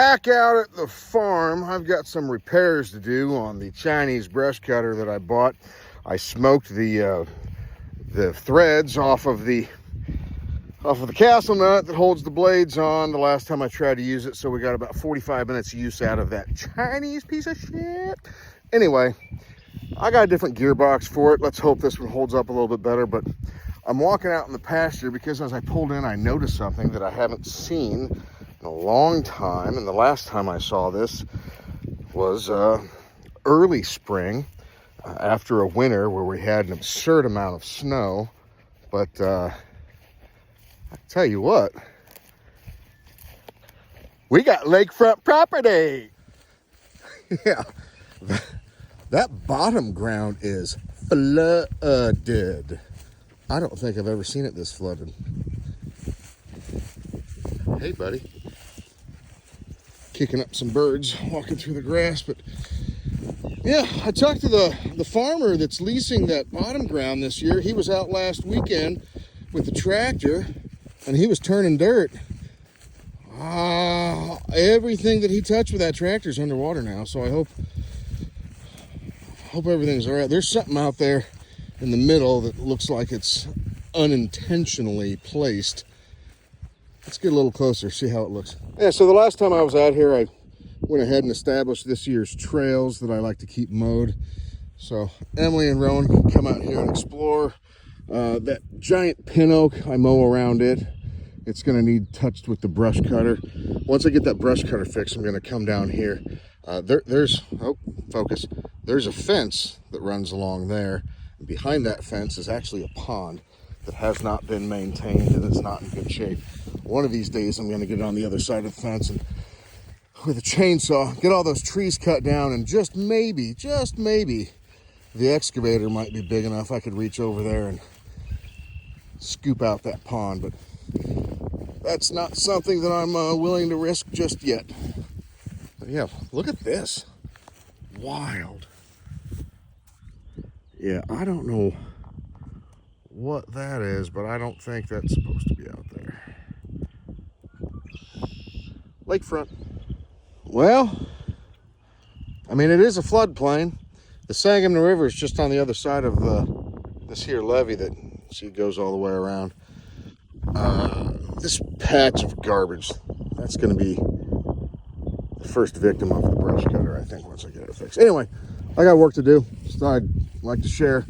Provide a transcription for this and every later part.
back out at the farm. I've got some repairs to do on the Chinese brush cutter that I bought. I smoked the threads off of the castle nut that holds the blades on the last time I tried to use it, so we got about 45 minutes use out of that Chinese piece of shit. Anyway, I got a different gearbox for it. Let's hope this one holds up a little bit better. But I'm walking out in the pasture because as I pulled in, I noticed something that I haven't seen in a long time. And the last time I saw this was early spring, after a winter where we had an absurd amount of snow. But I tell you what, we got lakefront property. Yeah, that bottom ground is flooded. I don't think I've ever seen it this flooded. Hey, buddy. Kicking up some birds, walking through the grass. But yeah, I talked to the farmer that's leasing that bottom ground this year. He was out last weekend with the tractor, and he was turning dirt. Everything that he touched with that tractor is underwater now, so I hope everything's all right. There's something out there in the middle that looks like it's unintentionally placed. Let's get a little closer, see how it looks. Yeah, so the last time I was out here, I went ahead and established this year's trails that I like to keep mowed. So Emily and Rowan can come out here and explore. That giant pin oak, I mow around it. It's gonna need touched with the brush cutter. Once I get that brush cutter fixed, I'm gonna come down here. There's a fence that runs along there. And behind that fence is actually a pond that has not been maintained and is not in good shape. One of these days, I'm going to get on the other side of the fence and with a chainsaw, get all those trees cut down, and just maybe, the excavator might be big enough I could reach over there and scoop out that pond. But that's not something that I'm willing to risk just yet. But yeah, look at this. Wild. Yeah, I don't know what that is, but I don't think that's supposed to be out there. Lakefront. Well, I mean, it is a floodplain. The Sangamon River is just on the other side of this here levee that, see, goes all the way around. This patch of garbage, that's going to be the first victim of the brush cutter, I think, once I get it fixed. Anyway, I got work to do, so I'd like to share.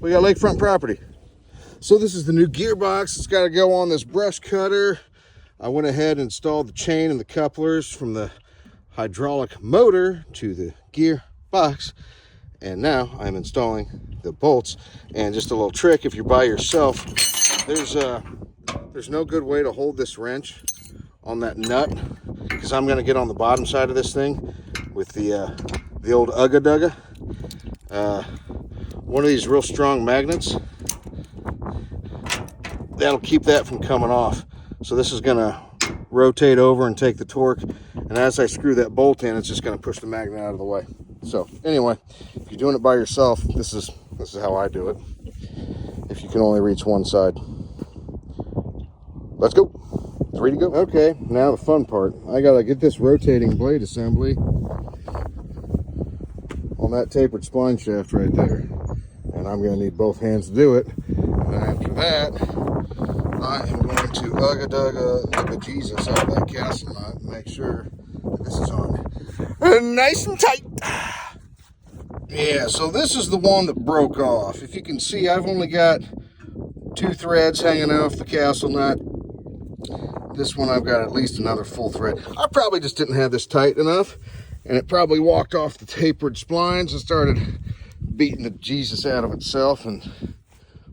We got lakefront property. So this is the new gearbox. It's got to go on this brush cutter. I went ahead and installed the chain and the couplers from the hydraulic motor to the gearbox. And now I'm installing the bolts. And just a little trick, if you're by yourself, there's no good way to hold this wrench on that nut, because I'm going to get on the bottom side of this thing with the old Ugga Dugga. One of these real strong magnets, that'll keep that from coming off. So this is going to rotate over and take the torque, and as I screw that bolt in, it's just going to push the magnet out of the way. So anyway, if you're doing it by yourself, this is how I do it, if you can only reach one side. Let's go. 3 to go. Okay, now the fun part. I gotta get this rotating blade assembly on that tapered spline shaft right there, and I'm gonna need both hands to do it. And then after that, I am going to Ugga Dugga the bejesus out of that castle nut and make sure that this is on nice and tight. Yeah, so this is the one that broke off. If you can see, I've only got 2 threads hanging off the castle nut. This one I've got at least another full thread. I probably just didn't have this tight enough, and it probably walked off the tapered splines and started beating the Jesus out of itself, and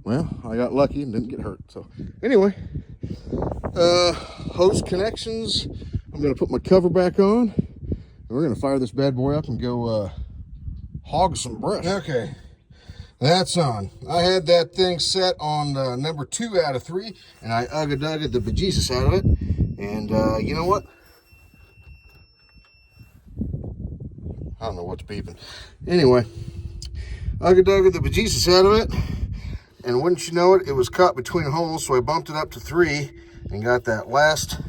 well, I got lucky and didn't get hurt. So anyway, hose connections, I'm gonna put my cover back on, and we're gonna fire this bad boy up and go hog some brush. Okay, that's on. I had that thing set on number 2 out of 3, and I Ugga Dugga the bejesus out of it. And you know what? I don't know what's beeping. Anyway, Ugga Dugga the bejesus out of it, and wouldn't you know it, it was caught between holes, so I bumped it up to 3 and got that last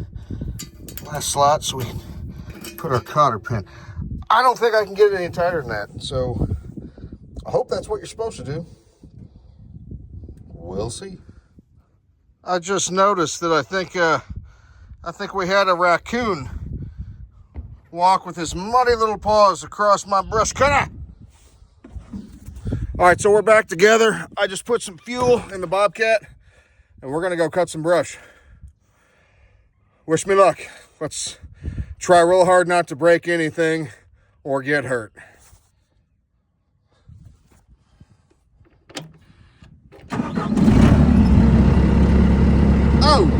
slot so we can put our cotter pin. I don't think I can get it any tighter than that, so I hope that's what you're supposed to do. We'll see. I just noticed that I think we had a raccoon walk with his muddy little paws across my brush cutter. All right, so we're back together. I just put some fuel in the Bobcat, and we're gonna go cut some brush. Wish me luck. Let's try real hard not to break anything or get hurt. Oh,